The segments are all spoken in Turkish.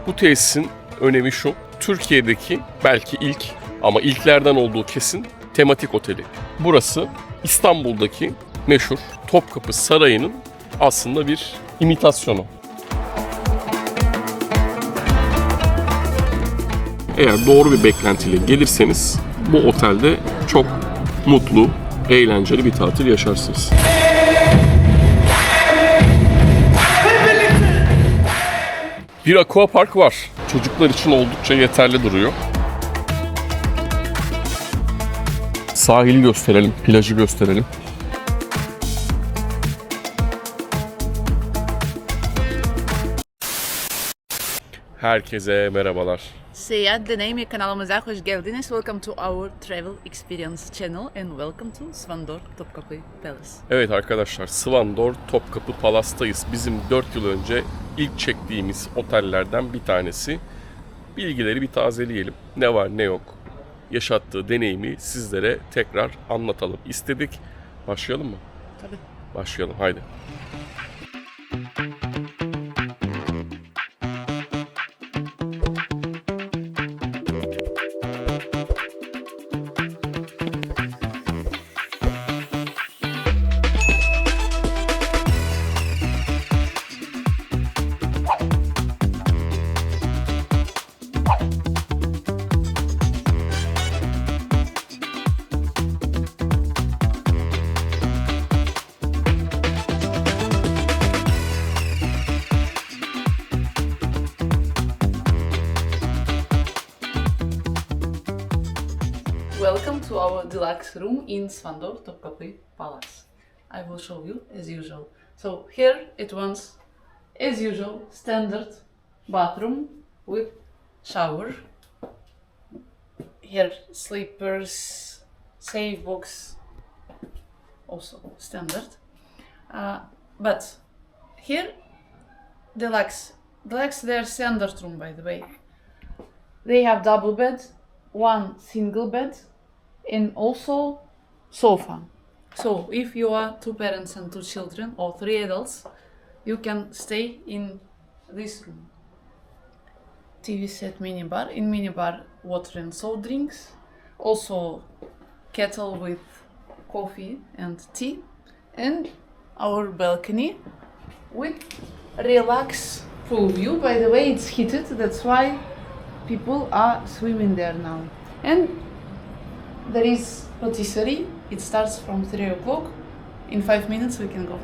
Bu tesisin önemi şu. Türkiye'deki belki ilk ama ilklerden olduğu kesin tematik oteli. Burası İstanbul'daki meşhur Topkapı Sarayı'nın aslında bir imitasyonu. Eğer doğru bir beklentiyle gelirseniz bu otelde çok mutlu, eğlenceli bir tatil yaşarsınız. Bir aquapark var. Çocuklar için oldukça yeterli duruyor. Sahili gösterelim, plajı gösterelim. Herkese merhabalar. Seyahat Deneyimi kanalımıza hoş geldiniz. Welcome to our travel experience channel and welcome to Svandor Topkapı Palace. Evet arkadaşlar, Svandor Topkapı Palas'tayız. Bizim 4 yıl önce ilk çektiğimiz otellerden bir tanesi. Bilgileri bir tazeleyelim. Ne var ne yok. Yaşattığı deneyimi sizlere tekrar anlatalım istedik. Başlayalım mı? Tabii. Başlayalım, haydi. Welcome to our deluxe room in Svandor Topkapı Palace. I will show you as usual. So here it was, as usual, standard bathroom with shower. Here sleepers, safe box, also standard. But here deluxe their standard room, by the way. They have double bed, one single bed, and also sofa. So if you are two parents and two children or three adults, you can stay in this room. TV set minibar. In minibar, water and soft drinks. Also kettle with coffee and tea. And our balcony with relax pool view. By the way, it's heated, that's why people are swimming there now. And there is rotisserie. It starts from 3 o'clock. In 5 minutes we can go.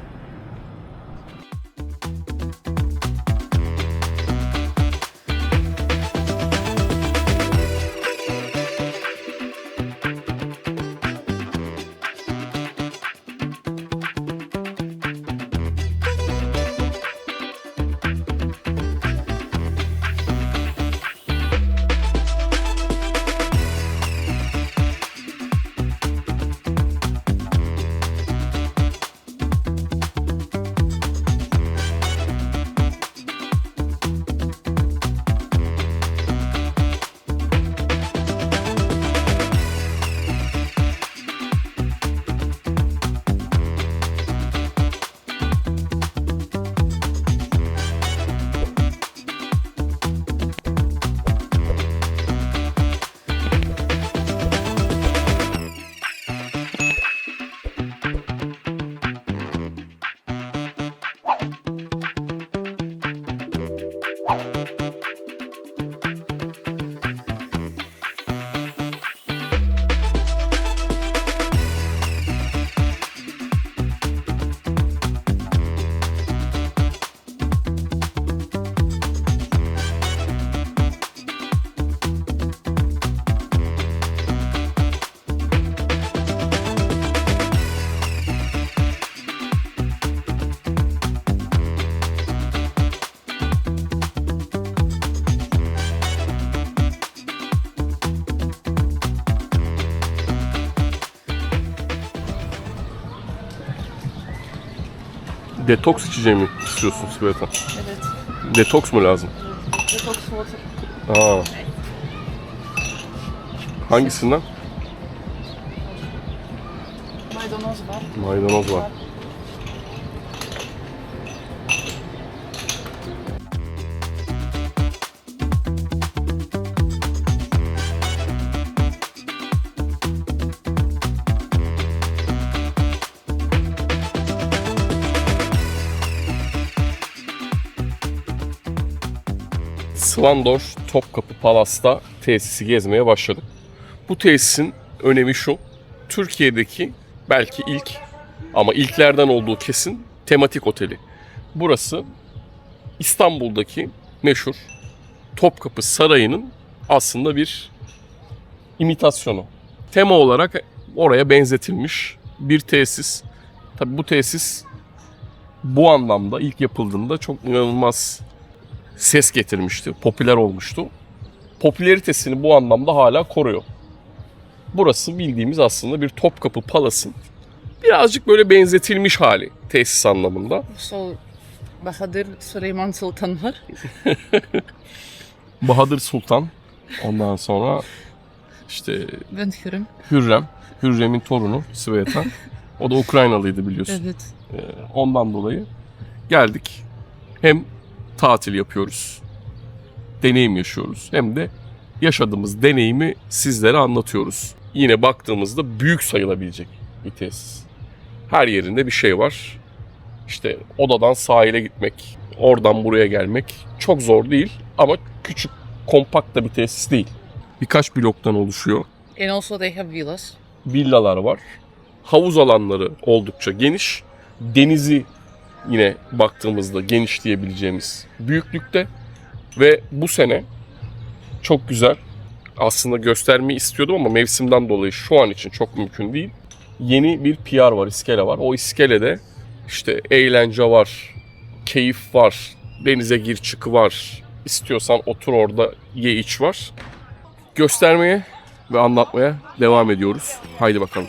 Detoks içeceği mi istiyorsun Sveta? Evet. Detoks mu lazım? Detox water. Aa. Hangisinden? Maydanoz var. Maydanoz var. Svandor Topkapı Palas'ta tesisi gezmeye başladık. Bu tesisin önemi şu. Türkiye'deki belki ilk ama ilklerden olduğu kesin tematik oteli. Burası İstanbul'daki meşhur Topkapı Sarayı'nın aslında bir imitasyonu. Tema olarak oraya benzetilmiş bir tesis. Tabii bu tesis bu anlamda ilk yapıldığında çok inanılmaz ses getirmişti, popüler olmuştu. Popülaritesini bu anlamda hala koruyor. Burası bildiğimiz aslında bir Topkapı Palas'ın birazcık böyle benzetilmiş hali tesis anlamında. So, Bahadır Süleyman Sultan var. Bahadır Sultan, ondan sonra işte Ben Hürrem. Hürrem'in torunu Sveta. O da Ukraynalıydı biliyorsun. Evet. Ondan dolayı geldik. Hem tatil yapıyoruz, deneyim yaşıyoruz. Hem de yaşadığımız deneyimi sizlere anlatıyoruz. Yine baktığımızda büyük sayılabilecek bir tesis. Her yerinde bir şey var. İşte odadan sahile gitmek, oradan buraya gelmek çok zor değil. Ama küçük, kompakt da bir tesis değil. Birkaç bloktan oluşuyor. And also they have villas. Villalar var. Havuz alanları oldukça geniş. Denizi yine baktığımızda geniş diyebileceğimiz büyüklükte. Ve bu sene çok güzel. Aslında göstermeyi istiyordum ama mevsimden dolayı şu an için çok mümkün değil. Yeni bir pier var, iskele var. O iskelede işte eğlence var, keyif var, denize gir çık var. İstiyorsan otur orada ye iç var. Göstermeye ve anlatmaya devam ediyoruz. Haydi bakalım.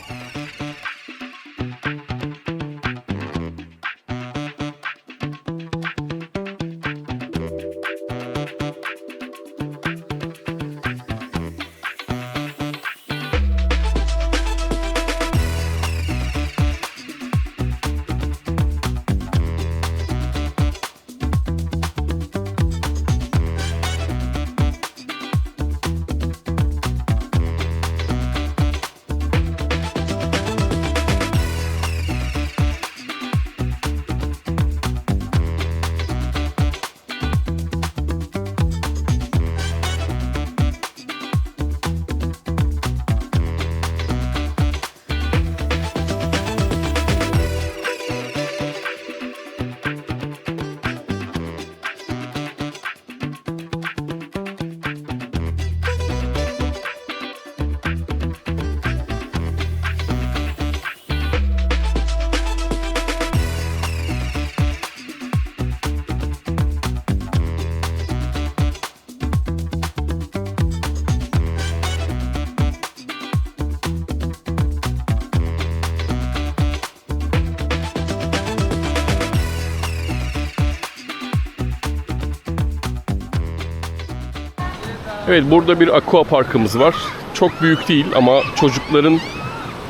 Evet, burada bir aqua parkımız var. Çok büyük değil ama çocukların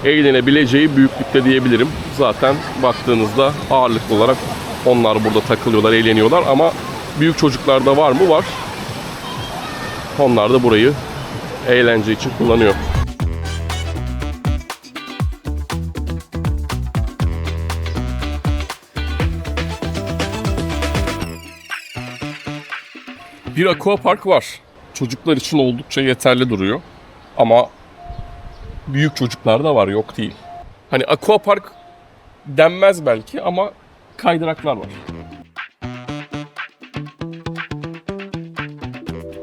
eğlenebileceği büyüklükte diyebilirim. Zaten baktığınızda ağırlıklı olarak onlar burada takılıyorlar, eğleniyorlar ama büyük çocuklarda var mı? Var. Onlar da burayı eğlence için kullanıyor. Bir aqua park var. Çocuklar için oldukça yeterli duruyor. Ama büyük çocuklar da var, yok değil. Hani aqua park denmez belki ama kaydıraklar var.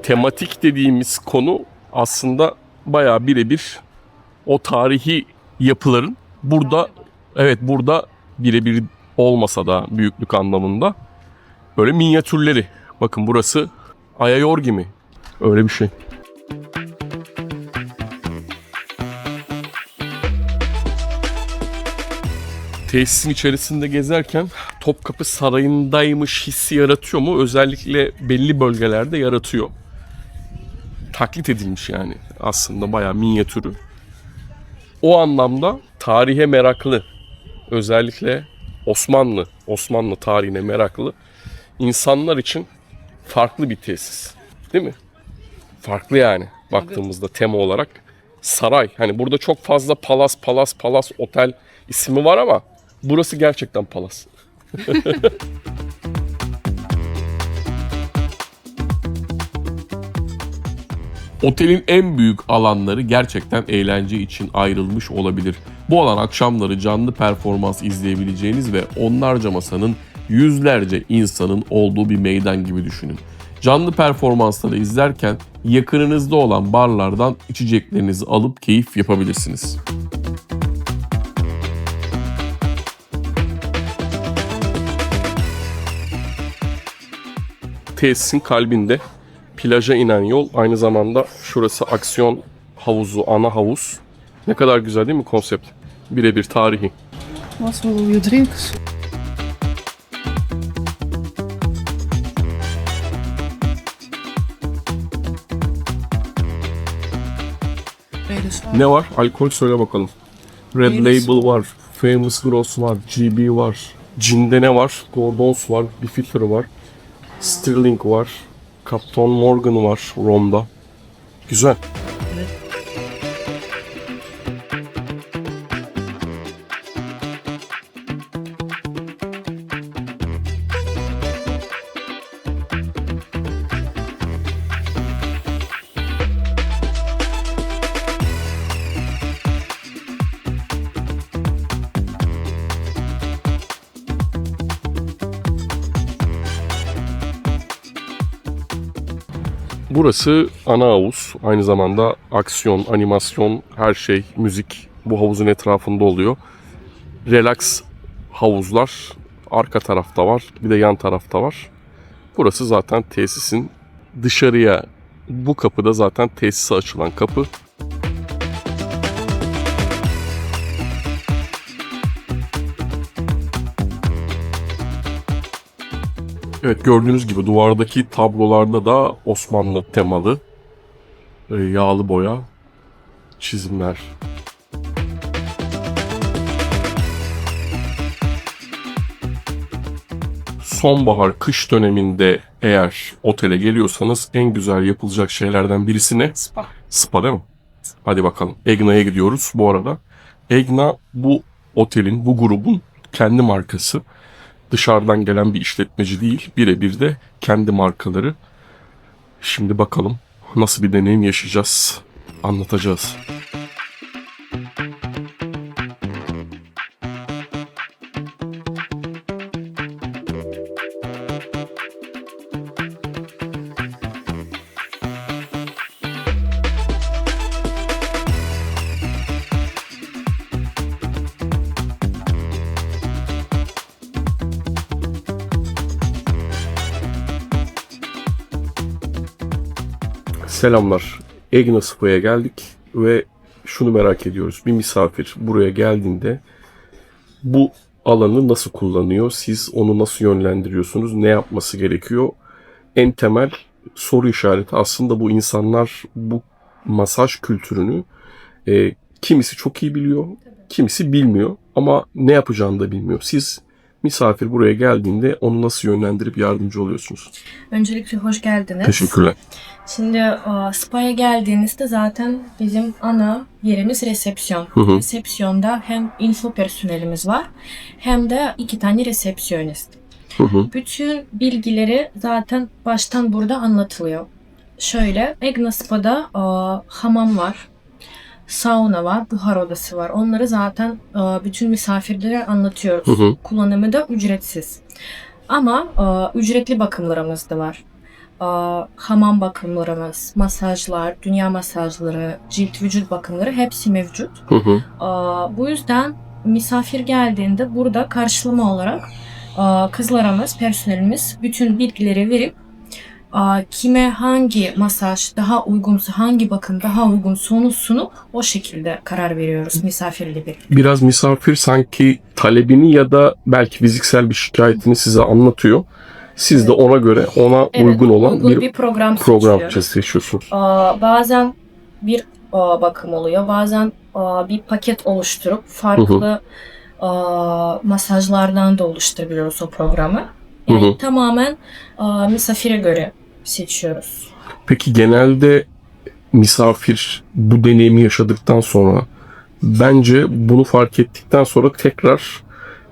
Tematik dediğimiz konu aslında bayağı birebir o tarihi yapıların burada, evet burada birebir olmasa da büyüklük anlamında böyle minyatürleri. Bakın burası Ayayorgi mi? Öyle bir şey. Tesisin içerisinde gezerken Topkapı Sarayı'ndaymış hissi yaratıyor mu? Özellikle belli bölgelerde yaratıyor. Taklit edilmiş yani aslında bayağı minyatürü. O anlamda tarihe meraklı, özellikle Osmanlı tarihine meraklı insanlar için farklı bir tesis. Değil mi? Farklı yani baktığımızda tema olarak. Saray. Hani burada çok fazla palas otel ismi var ama burası gerçekten palas. Otelin en büyük alanları gerçekten eğlence için ayrılmış olabilir. Bu alan akşamları canlı performans izleyebileceğiniz ve onlarca masanın, yüzlerce insanın olduğu bir meydan gibi düşünün. Canlı performansları izlerken yakınınızda olan barlardan içeceklerinizi alıp keyif yapabilirsiniz. Tesisin kalbinde plaja inen yol, aynı zamanda şurası aksiyon havuzu, ana havuz. Ne kadar güzel değil mi konsept? Birebir tarihi. What will you drink? Ne var? Alkol söyle bakalım. Red Label var, Famous Gross var, GB var. Cin'de ne var? Gordons var, Beefeater var, Stirling var, Captain Morgan var Rom'da. Güzel. Burası ana havuz. Aynı zamanda aksiyon, animasyon, her şey, müzik bu havuzun etrafında oluyor. Relax havuzlar arka tarafta var. Bir de yan tarafta var. Burası zaten tesisin dışarıya, bu kapıda zaten tesise açılan kapı. Evet, gördüğünüz gibi duvardaki tablolarda da Osmanlı temalı yağlı boya çizimler. Sonbahar, kış döneminde eğer otele geliyorsanız en güzel yapılacak şeylerden birisi ne? Spa. Spa değil mi? Hadi bakalım. Egna'ya gidiyoruz bu arada. Egna bu otelin, bu grubun kendi markası. Dışarıdan gelen bir işletmeci değil, birebir de kendi markaları. Şimdi bakalım nasıl bir deneyim yaşayacağız, anlatacağız. Selamlar. Egna Spa'ya geldik ve şunu merak ediyoruz. Bir misafir buraya geldiğinde bu alanı nasıl kullanıyor? Siz onu nasıl yönlendiriyorsunuz? Ne yapması gerekiyor? En temel soru işareti aslında bu insanlar bu masaj kültürünü kimisi çok iyi biliyor, kimisi bilmiyor ama ne yapacağını da bilmiyor. Siz misafir buraya geldiğinde onu nasıl yönlendirip yardımcı oluyorsunuz? Öncelikle hoş geldiniz. Teşekkürler. Şimdi spa'ya geldiğinizde zaten bizim ana yerimiz resepsiyon. Hı hı. Resepsiyonda hem info personelimiz var hem de 2 tane resepsiyonist. Hı hı. Bütün bilgileri zaten baştan burada anlatılıyor. Şöyle, Egna Spa'da hamam var, sauna var, buhar odası var. Onları zaten bütün misafirlere anlatıyoruz. Hı hı. Kullanımı da ücretsiz. Ama ücretli bakımlarımız da var. Hamam bakımlarımız, masajlar, dünya masajları, cilt vücut bakımları hepsi mevcut. Hı hı. Bu yüzden misafir geldiğinde burada karşılama olarak kızlarımız, personelimiz bütün bilgileri verip kime hangi masaj daha uygunsa, hangi bakım daha uygunsa onu sunup o şekilde karar veriyoruz misafirle birlikte. Biraz misafir sanki talebini ya da belki fiziksel bir şikayetini size anlatıyor. Siz de ona göre ona uygun olan uygun bir program program seçiyoruz. seçiyorsunuz. Bazen bir bakım oluyor, bazen bir paket oluşturup farklı masajlardan da oluşturabiliyoruz o programı. Yani Hı hı. tamamen misafire göre seçiyoruz. Peki genelde misafir bu deneyimi yaşadıktan sonra bence bunu fark ettikten sonra tekrar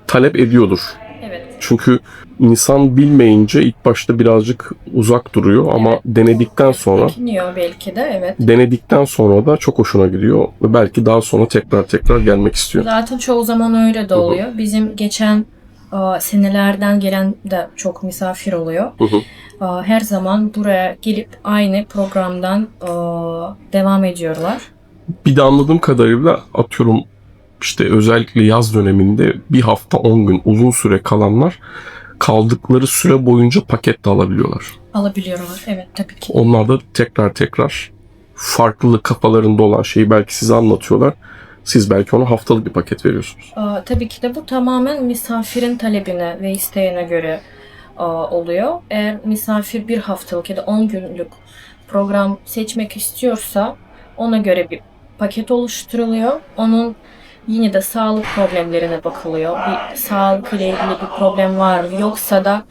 talep ediyordur. Evet. Çünkü İnsan bilmeyince ilk başta birazcık uzak duruyor ama Evet. denedikten sonra Çekiniyor belki de, evet. denedikten sonra da çok hoşuna gidiyor ve belki daha sonra tekrar gelmek istiyor. Zaten çoğu zaman öyle de oluyor. Bizim geçen senelerden gelen de çok misafir oluyor. Her zaman buraya gelip aynı programdan devam ediyorlar. Bir de anladığım kadarıyla atıyorum işte özellikle yaz döneminde bir hafta 10 gün uzun süre kalanlar kaldıkları süre boyunca paket de alabiliyorlar. Alabiliyorlar, evet, tabii ki. Onlar da tekrar farklı kafalarında olan şeyi belki size anlatıyorlar. Siz belki ona haftalık bir paket veriyorsunuz. Tabii ki de bu tamamen misafirin talebine ve isteğine göre oluyor. Eğer misafir bir haftalık ya da 10 günlük program seçmek istiyorsa ona göre bir paket oluşturuluyor. Onun yine de sağlık problemlerine bakılıyor. Bir sağlık ile ilgili bir problem var mı? Yoksa da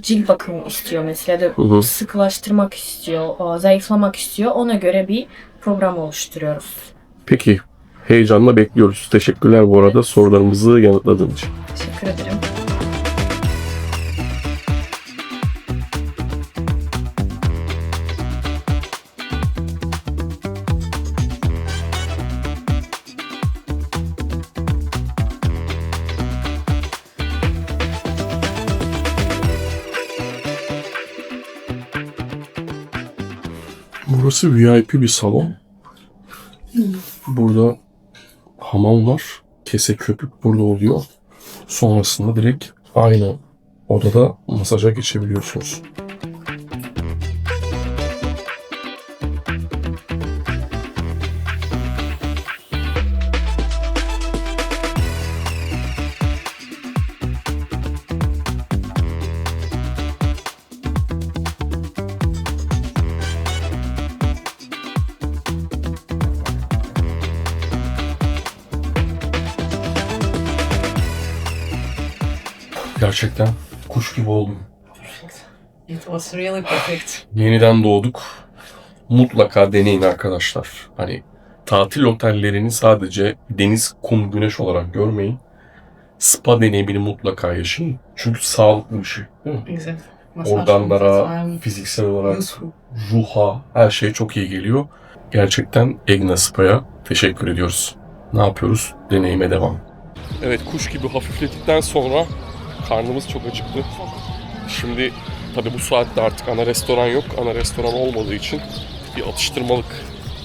cilt bakımı istiyor mesela da sıkılaştırmak istiyor, zayıflamak istiyor. Ona göre bir program oluşturuyoruz. Peki, heyecanla bekliyoruz. Teşekkürler bu arada sorularımızı yanıtladığın için. Teşekkür ederim. Burası VIP bir salon. Burada hamam var. Kese köpük burada oluyor. Sonrasında direkt aynı odada masaja geçebiliyorsunuz. Gerçekten kuş gibi oldum. It was really perfect. Yeniden doğduk. Mutlaka deneyin arkadaşlar. Hani tatil otellerini sadece deniz, kum, güneş olarak görmeyin. Spa deneyimini mutlaka yaşayın. Çünkü sağlıklı bir şey, değil mi? Exactly. Organlara, fiziksel olarak, ruha, her şey çok iyi geliyor. Gerçekten Egna Spa'ya teşekkür ediyoruz. Ne yapıyoruz? Deneyime devam. Evet, kuş gibi hafifledikten sonra karnımız çok acıktı. Şimdi tabii bu saatte artık ana restoran yok. Ana restoran olmadığı için bir atıştırmalık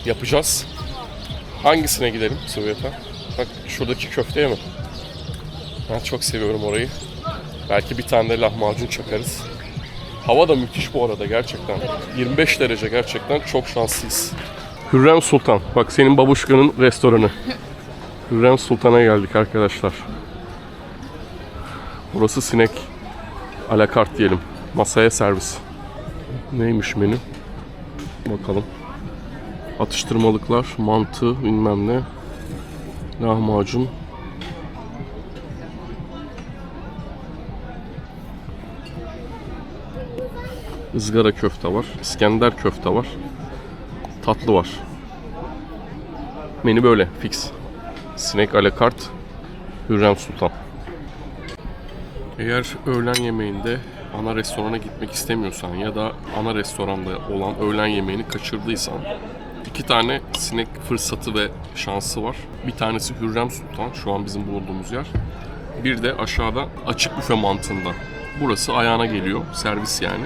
yapacağız. Hangisine gidelim Sovyet'e? Bak şuradaki köfteye mi? Ben çok seviyorum orayı. Belki bir tane de lahmacun çakarız. Hava da müthiş bu arada gerçekten. 25 derece gerçekten çok şanslıyız. Hürrem Sultan. Bak senin babuşkanın restoranı. Hürrem Sultan'a geldik arkadaşlar. Burası sinek. Alakart diyelim. Masaya servis. Neymiş menü? Bakalım. Atıştırmalıklar, mantı, bilmem ne. Lahmacun. Izgara köfte var. İskender köfte var. Tatlı var. Menü böyle. Fix. Sinek alakart. Hürrem Sultan. Eğer öğlen yemeğinde ana restorana gitmek istemiyorsan ya da ana restoranda olan öğlen yemeğini kaçırdıysan 2 tane sinek fırsatı ve şansı var. Bir tanesi Hürrem Sultan, şu an bizim bulunduğumuz yer. Bir de aşağıda açık büfe mantığında. Burası ayağına geliyor, servis yani.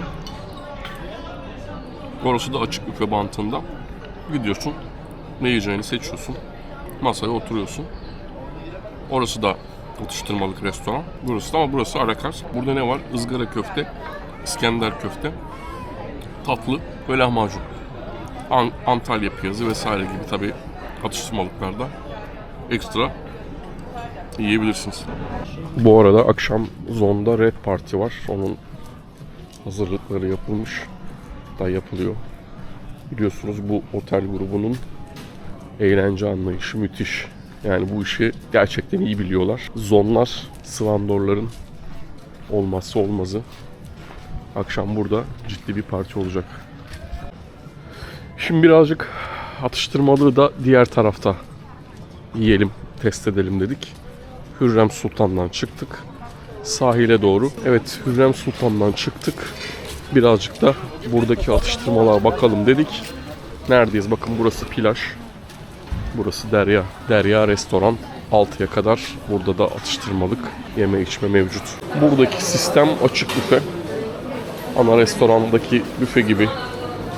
Orası da açık büfe mantığında. Gidiyorsun, ne yiyeceğini seçiyorsun, masaya oturuyorsun. Orası da atıştırmalık restoran. Burası da, ama burası alakart. Burada ne var? Izgara köfte, İskender köfte, tatlı ve lahmacun. Antalya piyazı vesaire gibi tabii atıştırmalıklarda ekstra yiyebilirsiniz. Bu arada akşam Zon'da Red Party var. Onun hazırlıkları yapılmış. Da yapılıyor. Biliyorsunuz bu otel grubunun eğlence anlayışı müthiş. Yani bu işi gerçekten iyi biliyorlar. Zonlar, Svandorların olmazsa olmazı. Akşam burada ciddi bir parti olacak. Şimdi birazcık atıştırmalığı da diğer tarafta yiyelim, test edelim dedik. Hürrem Sultan'dan çıktık. sahile doğru. Evet, Hürrem Sultan'dan çıktık. Birazcık da buradaki atıştırmalığa bakalım dedik. Neredeyiz? Bakın burası plaj. Burası Derya. Derya restoran. 6'ya kadar burada da atıştırmalık, yeme içme mevcut. Buradaki sistem açık büfe. Ana restorandaki büfe gibi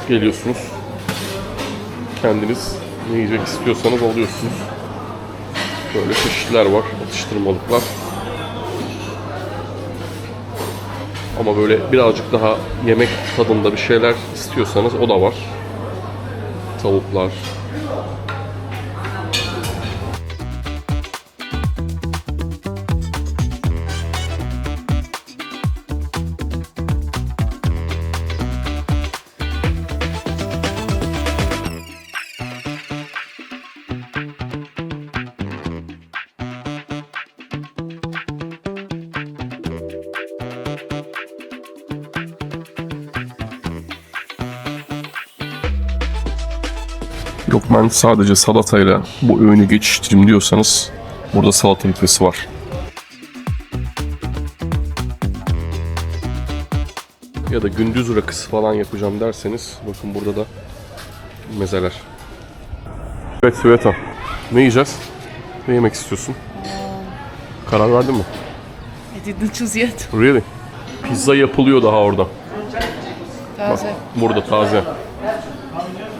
geliyorsunuz. Kendiniz ne yiyecek istiyorsanız alıyorsunuz. Böyle çeşitler var, atıştırmalıklar. Ama böyle birazcık daha yemek tadında bir şeyler istiyorsanız o da var. Tavuklar. Yok ben sadece salatayla bu öğünü geçiştireyim diyorsanız burada salata büfesi var. Ya da gündüz rakısı falan yapacağım derseniz bakın burada da mezeler. Evet Sveta, ne yiyeceğiz? Ne yemek istiyorsun? Karar verdin mi? I didn't choose yet. Really? Pizza yapılıyor daha orada. Taze. Bak, burada taze.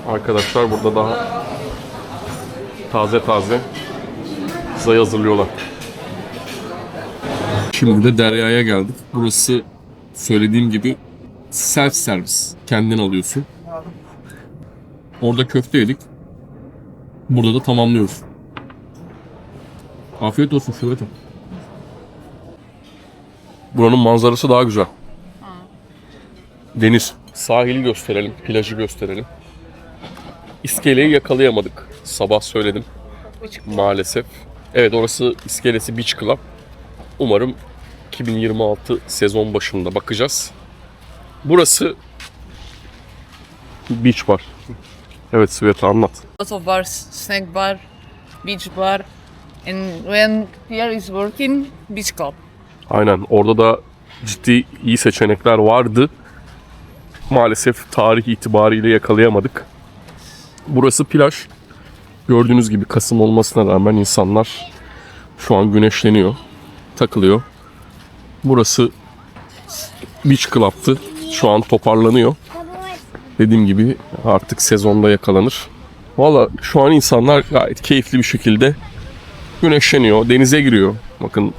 Arkadaşlar burada daha taze pizzayı hazırlıyorlar. Şimdi de Derya'ya geldik. Burası söylediğim gibi self servis. Kendin alıyorsun. Orada köfte yedik. Burada da tamamlıyoruz. Afiyet olsun Şubat'ım. Buranın manzarası daha güzel. Deniz. Sahili gösterelim, plajı gösterelim. İskeleyi yakalayamadık. Sabah söyledim. Maalesef. Evet orası iskelesi Beach Club. Umarım 2026 sezon başında bakacağız. Burası Beach Bar. Evet Sveta anlat. Lot of bars, snack bar, beach bar, and when Pierre is working, beach club. Aynen orada da ciddi iyi seçenekler vardı. Maalesef tarih itibariyle yakalayamadık. Burası plaj. Gördüğünüz gibi Kasım olmasına rağmen insanlar şu an güneşleniyor, takılıyor. Burası Beach Club'tı. Şu an toparlanıyor. Dediğim gibi artık sezonda yakalanır. Valla şu an insanlar gayet keyifli bir şekilde güneşleniyor, denize giriyor. Bakın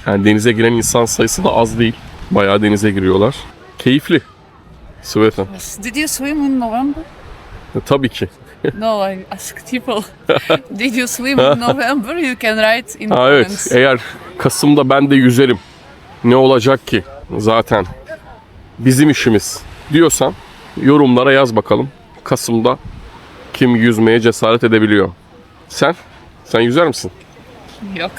yani denize giren insan sayısı da az değil. Bayağı denize giriyorlar. Keyifli. Sveta. Yes. Did you swim in November? Tabii ki. No, I asked people. Did you swim in November? You can write in Ha, comments. evet, eğer Kasım'da ben de yüzerim. Ne olacak ki? Zaten bizim işimiz diyorsan yorumlara yaz bakalım. Kasım'da kim yüzmeye cesaret edebiliyor? Sen? Sen yüzer misin? Yok.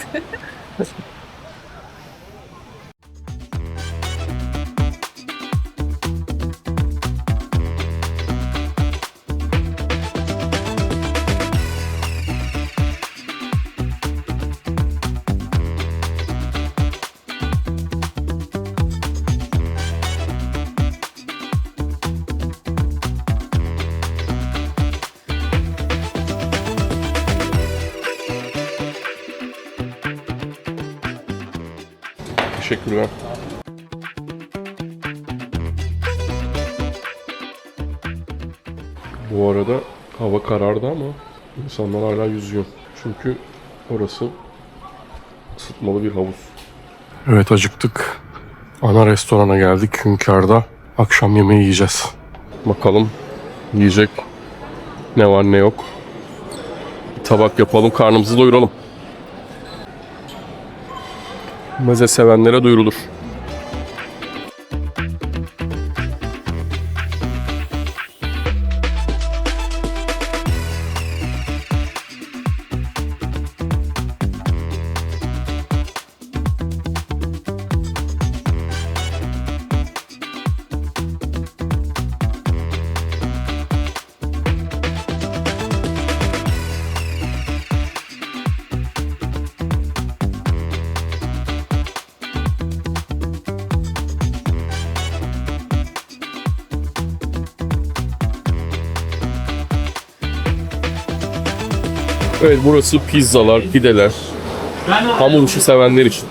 Teşekkürler. Bu arada hava karardı ama insanlar hala yüzüyor. Çünkü orası ısıtmalı bir havuz. Evet acıktık. Ana restorana geldik. Hünkâr'da akşam yemeği yiyeceğiz. Bakalım yiyecek ne var ne yok. Bir tabak yapalım, karnımızı doyuralım. Meze sevenlere duyurulur. Evet, burası pizzalar, pideler, hamur işi sevenler için.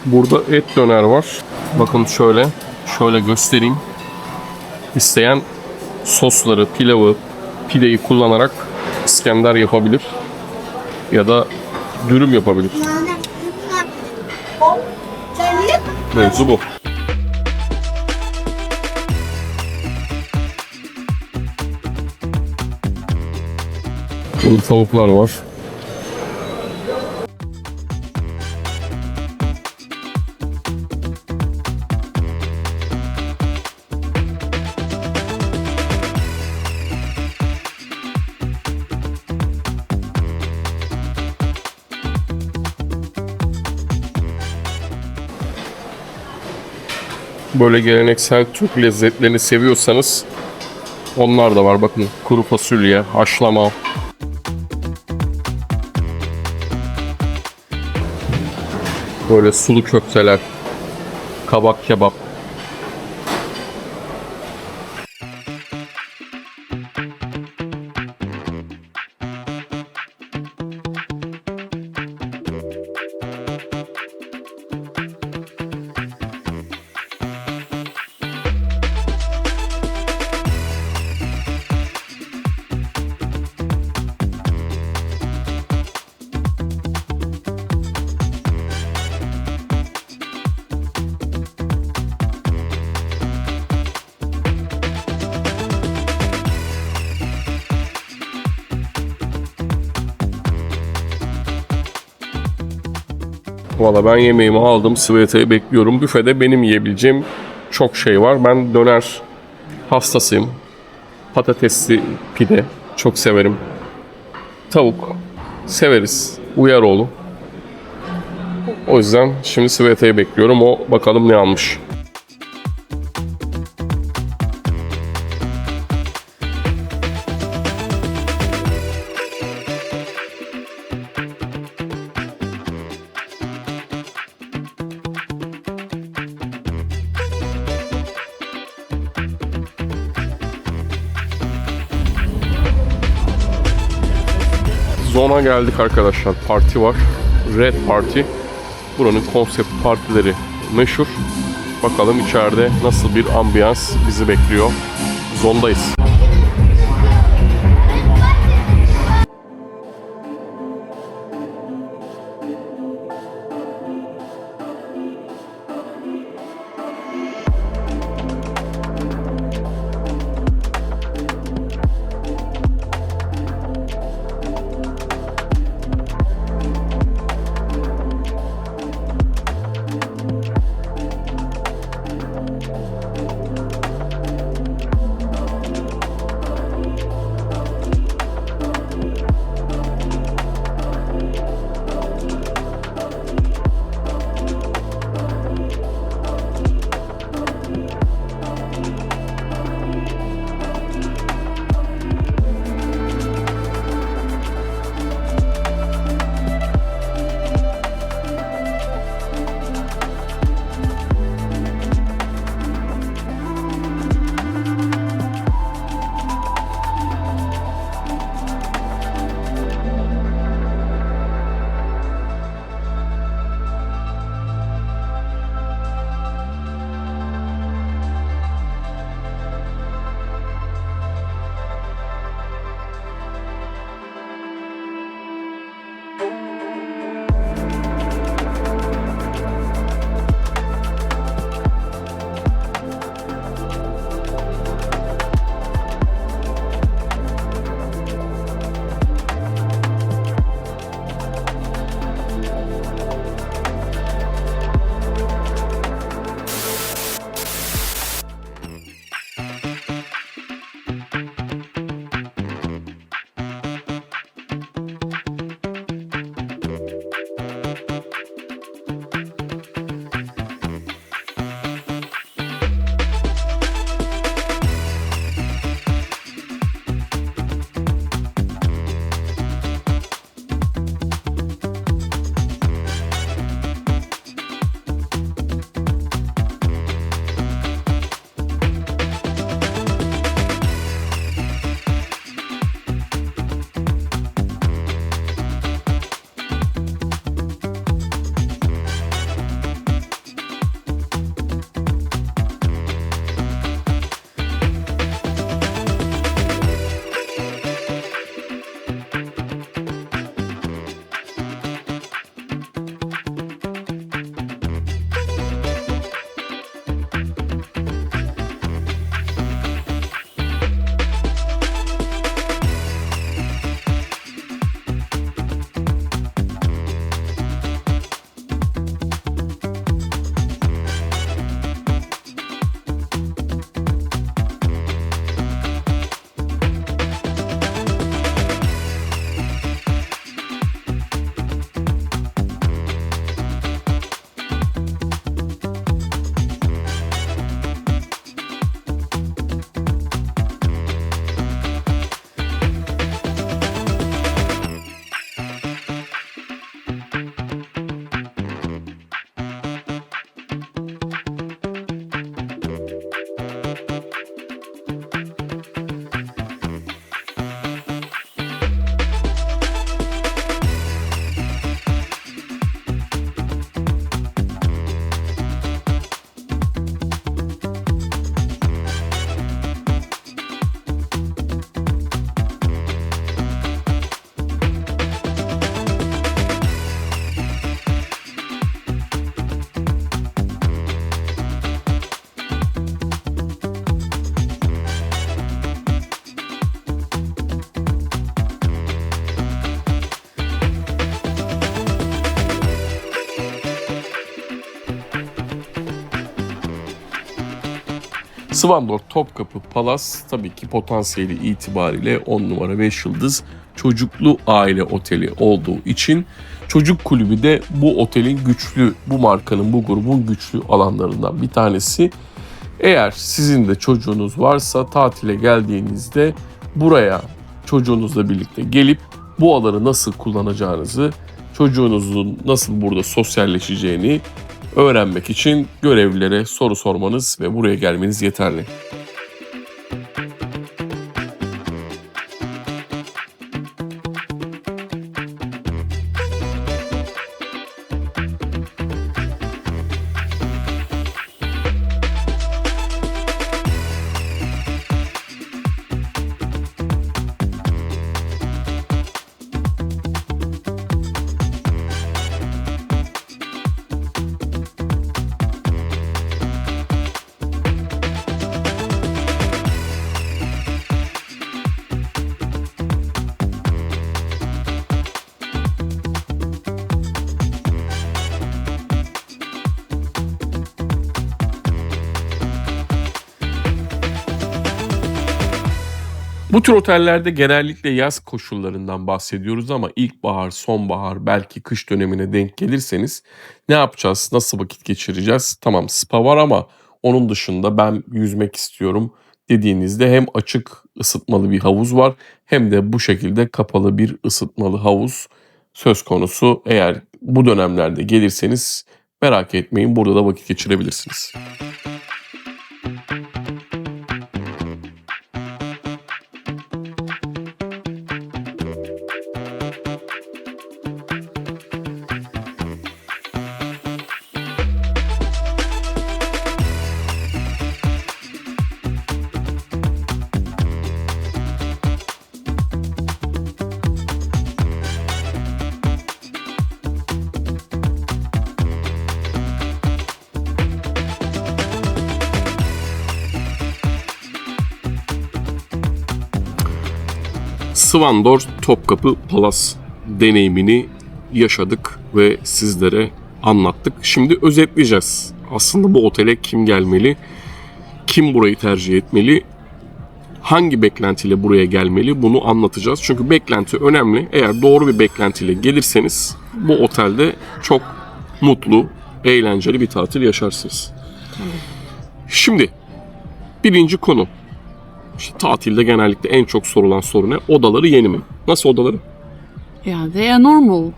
Burada et döner var. Bakın şöyle göstereyim. İsteyen sosları, pilavı, pideyi kullanarak İskender yapabilir ya da dürüm yapabilir. Mevzu bu. Burada tavuklar var. Böyle geleneksel Türk lezzetlerini seviyorsanız onlar da var. Bakın, kuru fasulye, haşlama. Böyle sulu köfteler, kabak kebap. Valla ben yemeğimi aldım. Sveta'yı bekliyorum. Büfede benim yiyebileceğim çok şey var. Ben döner hastasıyım. Patatesli pide çok severim. Tavuk severiz. Uyaroğlu. O yüzden şimdi Sveta'yı bekliyorum. O bakalım ne almış. Zona geldik arkadaşlar. Parti var. Red Party. Buranın konsept partileri meşhur. Bakalım içeride nasıl bir ambiyans bizi bekliyor. Zondayız. Svandor Topkapı Palace tabii ki potansiyeli itibariyle 10 numara 5 yıldız çocuklu aile oteli olduğu için çocuk kulübü de bu otelin güçlü, bu markanın, bu grubun güçlü alanlarından bir tanesi. Eğer sizin de çocuğunuz varsa tatile geldiğinizde buraya çocuğunuzla birlikte gelip bu alanı nasıl kullanacağınızı, çocuğunuzun nasıl burada sosyalleşeceğini öğrenmek için görevlilere soru sormanız ve buraya gelmeniz yeterli. Bu tür otellerde genellikle yaz koşullarından bahsediyoruz ama ilkbahar, sonbahar, belki kış dönemine denk gelirseniz ne yapacağız, nasıl vakit geçireceğiz? Tamam, spa var ama onun dışında ben yüzmek istiyorum dediğinizde hem açık ısıtmalı bir havuz var hem de bu şekilde kapalı bir ısıtmalı havuz söz konusu. Eğer bu dönemlerde gelirseniz merak etmeyin, burada da vakit geçirebilirsiniz. Svandor Topkapı Palace deneyimini yaşadık ve sizlere anlattık. Şimdi özetleyeceğiz. Aslında bu otele kim gelmeli, kim burayı tercih etmeli, hangi beklentiyle buraya gelmeli bunu anlatacağız. Çünkü beklenti önemli. Eğer doğru bir beklentiyle gelirseniz bu otelde çok mutlu, eğlenceli bir tatil yaşarsınız. Şimdi birinci konu. İşte tatilde genellikle en çok sorulan soru ne? Odaları yeni mi? Nasıl odaları? Yeah, they are normal.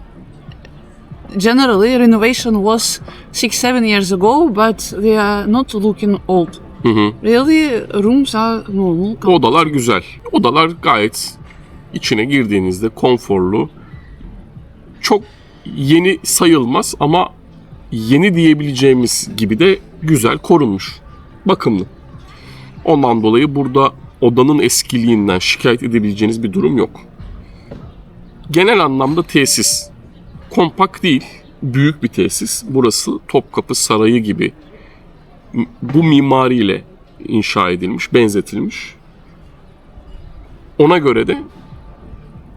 Generally, renovation was 6-7 years ago, but they are not looking old. Really, rooms are normal. Odalar güzel. Odalar gayet içine girdiğinizde konforlu. Çok yeni sayılmaz ama yeni diyebileceğimiz gibi de güzel korunmuş. Bakımlı. Ondan dolayı burada odanın eskiliğinden şikayet edebileceğiniz bir durum yok. Genel anlamda tesis kompakt değil, büyük bir tesis. Burası Topkapı Sarayı gibi bu mimariyle inşa edilmiş, benzetilmiş. Ona göre de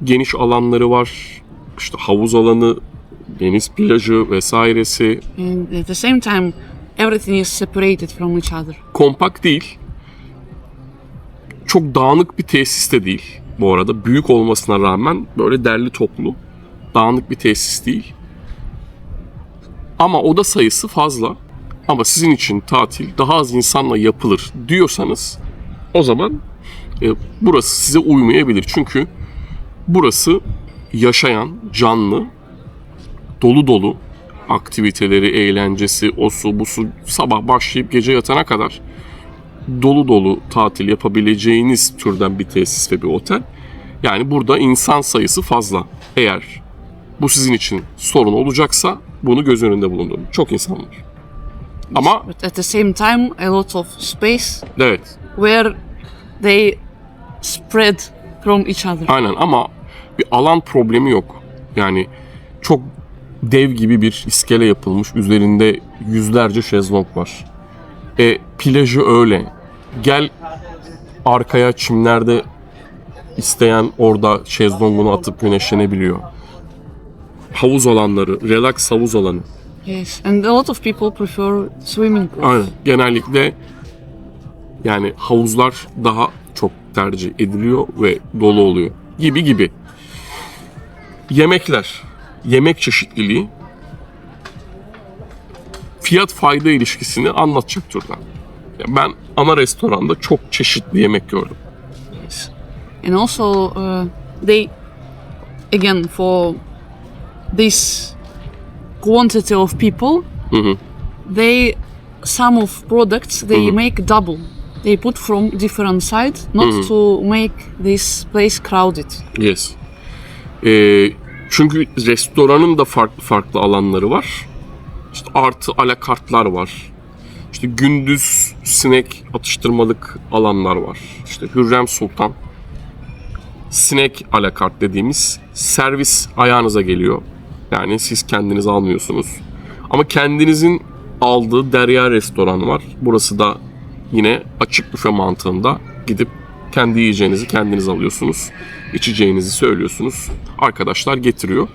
geniş alanları var. İşte havuz alanı, deniz plajı vesairesi. And at the same time, everything is separated from each other. Kompakt değil. Çok dağınık bir tesis de değil bu arada. Büyük olmasına rağmen böyle derli toplu, dağınık bir tesis değil. Ama oda sayısı fazla. Ama sizin için tatil daha az insanla yapılır diyorsanız o zaman burası size uymayabilir. Çünkü burası yaşayan, canlı, dolu dolu aktiviteleri, eğlencesi, osu, busu, sabah başlayıp gece yatana kadar dolu dolu tatil yapabileceğiniz türden bir tesis ve bir otel. Yani burada insan sayısı fazla. Eğer bu sizin için sorun olacaksa bunu göz önünde bulundurun. Çok insan var. Ama But at the same time, a lot of space evet. where they spread from each other. Aynen ama bir alan problemi yok. Yani çok dev gibi bir iskele yapılmış. Üzerinde yüzlerce şezlong var. Plajı öyle. Gel arkaya çimlerde isteyen orada şezlongunu atıp güneşlenebiliyor. Havuz alanları, relax havuz alanı. Yes, and a lot of people prefer swimming pools. Aynen. Genellikle Yani havuzlar daha çok tercih ediliyor ve dolu oluyor gibi. Yemekler, yemek çeşitliliği, fiyat fayda ilişkisini anlatacak türden. Ben ana restoranda çok çeşitli yemek gördüm. And also, they, again, for this quantity of people, some of products they make double. They put from different sides, not to make this place crowded. Yes. Çünkü restoranın da farklı alanları var. İşte artı alakartlar var. İşte gündüz snack atıştırmalık alanlar var. İşte Hürrem Sultan snack alakart dediğimiz servis ayağınıza geliyor. Yani siz kendiniz almıyorsunuz. Ama kendinizin aldığı Derya restoran var. Burası da yine açık büfe mantığında gidip kendi yiyeceğinizi kendiniz alıyorsunuz. İçeceğinizi söylüyorsunuz. Arkadaşlar getiriyor.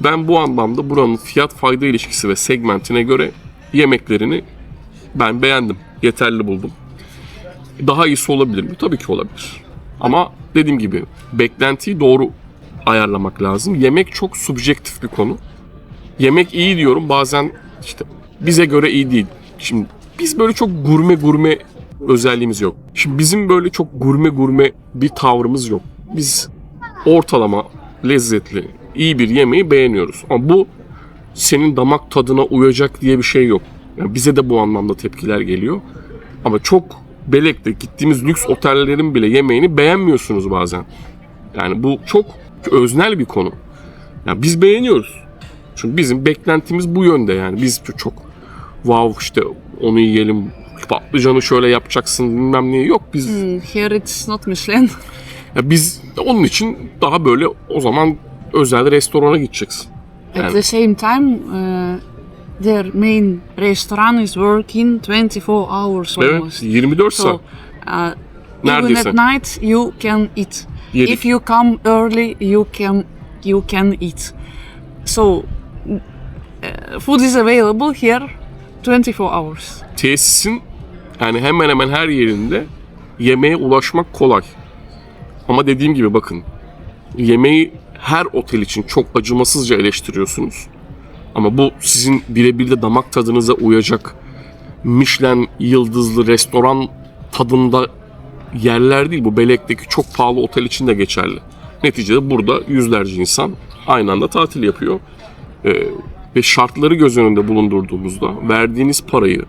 Ben bu anlamda buranın fiyat fayda ilişkisi ve segmentine göre yemeklerini ben beğendim. Yeterli buldum. Daha iyisi olabilir mi? Tabii ki olabilir. Ama dediğim gibi beklentiyi doğru ayarlamak lazım. Yemek çok subjektif bir konu. Yemek iyi diyorum, bazen işte bize göre iyi değil. Şimdi biz böyle çok gurme özelliğimiz yok. Şimdi bizim böyle çok gurme bir tavrımız yok. Biz ortalama lezzetli, iyi bir yemeği beğeniyoruz. Ama bu senin damak tadına uyacak diye bir şey yok. Yani bize de bu anlamda tepkiler geliyor. Ama çok Belek'te gittiğimiz lüks otellerin bile yemeğini beğenmiyorsunuz bazen. Yani bu çok öznel bir konu. Yani biz beğeniyoruz. Çünkü bizim beklentimiz bu yönde yani. Biz çok wow işte onu yiyelim, patlıcanı şöyle yapacaksın bilmem ne yok. Biz Here it's not Michelin. Ya biz onun için daha böyle o zaman özel restorana gideceksin. Yani, At the same time, their main restaurant is working 24 hours almost. evet, 24 saat. Even Neredeyse. at night you can eat. Yedik. If you come early, you can eat. So food is available here 24 hours. Tesisin yani hemen hemen her yerinde yemeğe ulaşmak kolay. Ama dediğim gibi bakın, yemeği her otel için çok acımasızca eleştiriyorsunuz. Ama bu sizin birebir de damak tadınıza uyacak Michelin yıldızlı restoran tadında yerler değil. Bu Belek'teki çok pahalı otel için de geçerli. Neticede burada yüzlerce insan aynı anda tatil yapıyor. Ve şartları göz önünde bulundurduğumuzda, verdiğiniz parayı,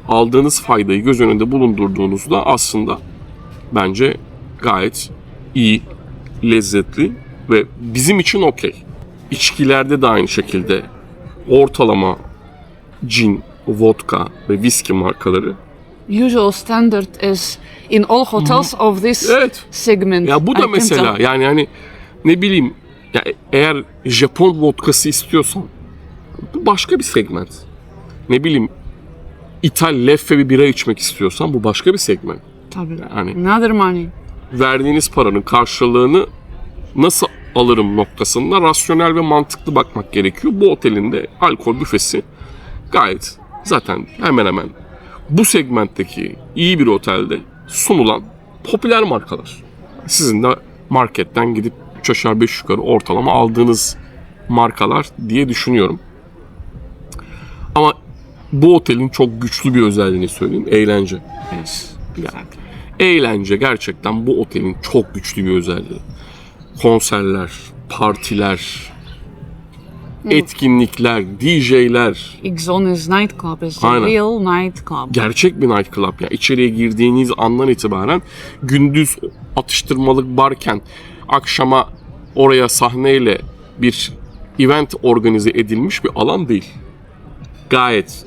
aldığınız faydayı göz önünde bulundurduğunuzda aslında bence gayet iyi, lezzetli ve bizim için okey. İçkilerde de aynı şekilde ortalama cin, vodka ve viski markaları. Usual standard is in all hotels of this Evet. segment. Ya bu I da can mesela tell. yani hani ne bileyim ya eğer Japon vodkası istiyorsan bu başka bir segment. Ne bileyim İthal leffe bir bira içmek istiyorsan bu başka bir segment. Tabii. Yani Another money. verdiğiniz paranın karşılığını nasıl alırım noktasında rasyonel ve mantıklı bakmak gerekiyor. Bu otelin de alkol büfesi gayet zaten hemen hemen bu segmentteki iyi bir otelde sunulan popüler markalar. Sizin de marketten gidip 3 aşağı 5 yukarı ortalama aldığınız markalar diye düşünüyorum. Ama bu otelin çok güçlü bir özelliğini söyleyeyim. Eğlence. Yes. Yani eğlence gerçekten bu otelin çok güçlü bir özelliği. Konserler, partiler, etkinlikler, DJ'ler. X-Zone is nightclub. It's a Aynen. real nightclub. Gerçek bir nightclub. Yani içeriye girdiğiniz andan itibaren gündüz atıştırmalık barken akşama oraya sahneyle bir event organize edilmiş bir alan değil. Gayet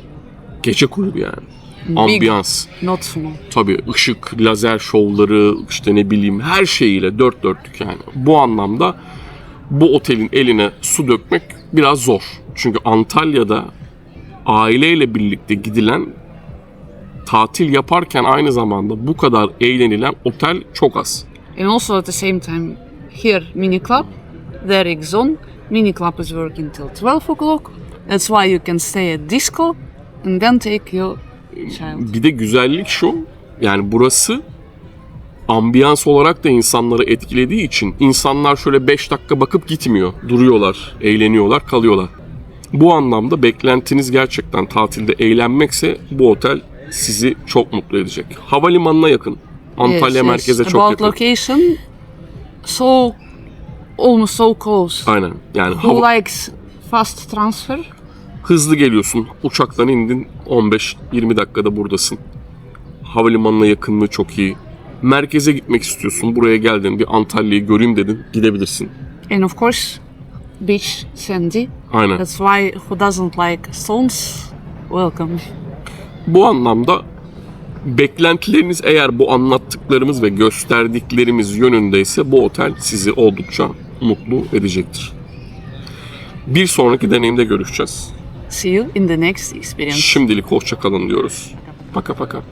gece kulübü yani. Ambiyans. Not small. Tabii ışık, lazer şovları, işte ne bileyim her şeyiyle dört dörtlük yani. Bu anlamda bu otelin eline su dökmek biraz zor. Çünkü Antalya'da aileyle birlikte gidilen, tatil yaparken aynı zamanda bu kadar eğlenilen otel çok az. And also at the same time, here mini club, there X-Zone. Mini club is working till 12 o'clock. That's why you can stay at disco and then take your child. Bir de güzellik şu, Yani burası ambiyans olarak da insanları etkilediği için insanlar şöyle 5 dakika bakıp gitmiyor. Duruyorlar, eğleniyorlar, kalıyorlar. Bu anlamda beklentiniz gerçekten tatilde eğlenmekse bu otel sizi çok mutlu edecek. Havalimanına yakın. Antalya merkeze çok About yakın. location, so almost so close. Aynen. Yani Who likes fast transfer? hızlı geliyorsun. Uçaktan indin 15-20 dakikada buradasın. Havalimanına yakınlığı çok iyi. Merkeze gitmek istiyorsun. Buraya geldin, bir Antalya'yı göreyim dedin. Gidebilirsin. And of course, beach, sandy. Aynen. That's why who doesn't like stones, welcome. Bu anlamda beklentileriniz eğer bu anlattıklarımız ve gösterdiklerimiz yönündeyse bu otel sizi oldukça mutlu edecektir. Bir sonraki deneyimde görüşeceğiz. See you in the next experience. Şimdilik hoşça kalın diyoruz. Paka paka.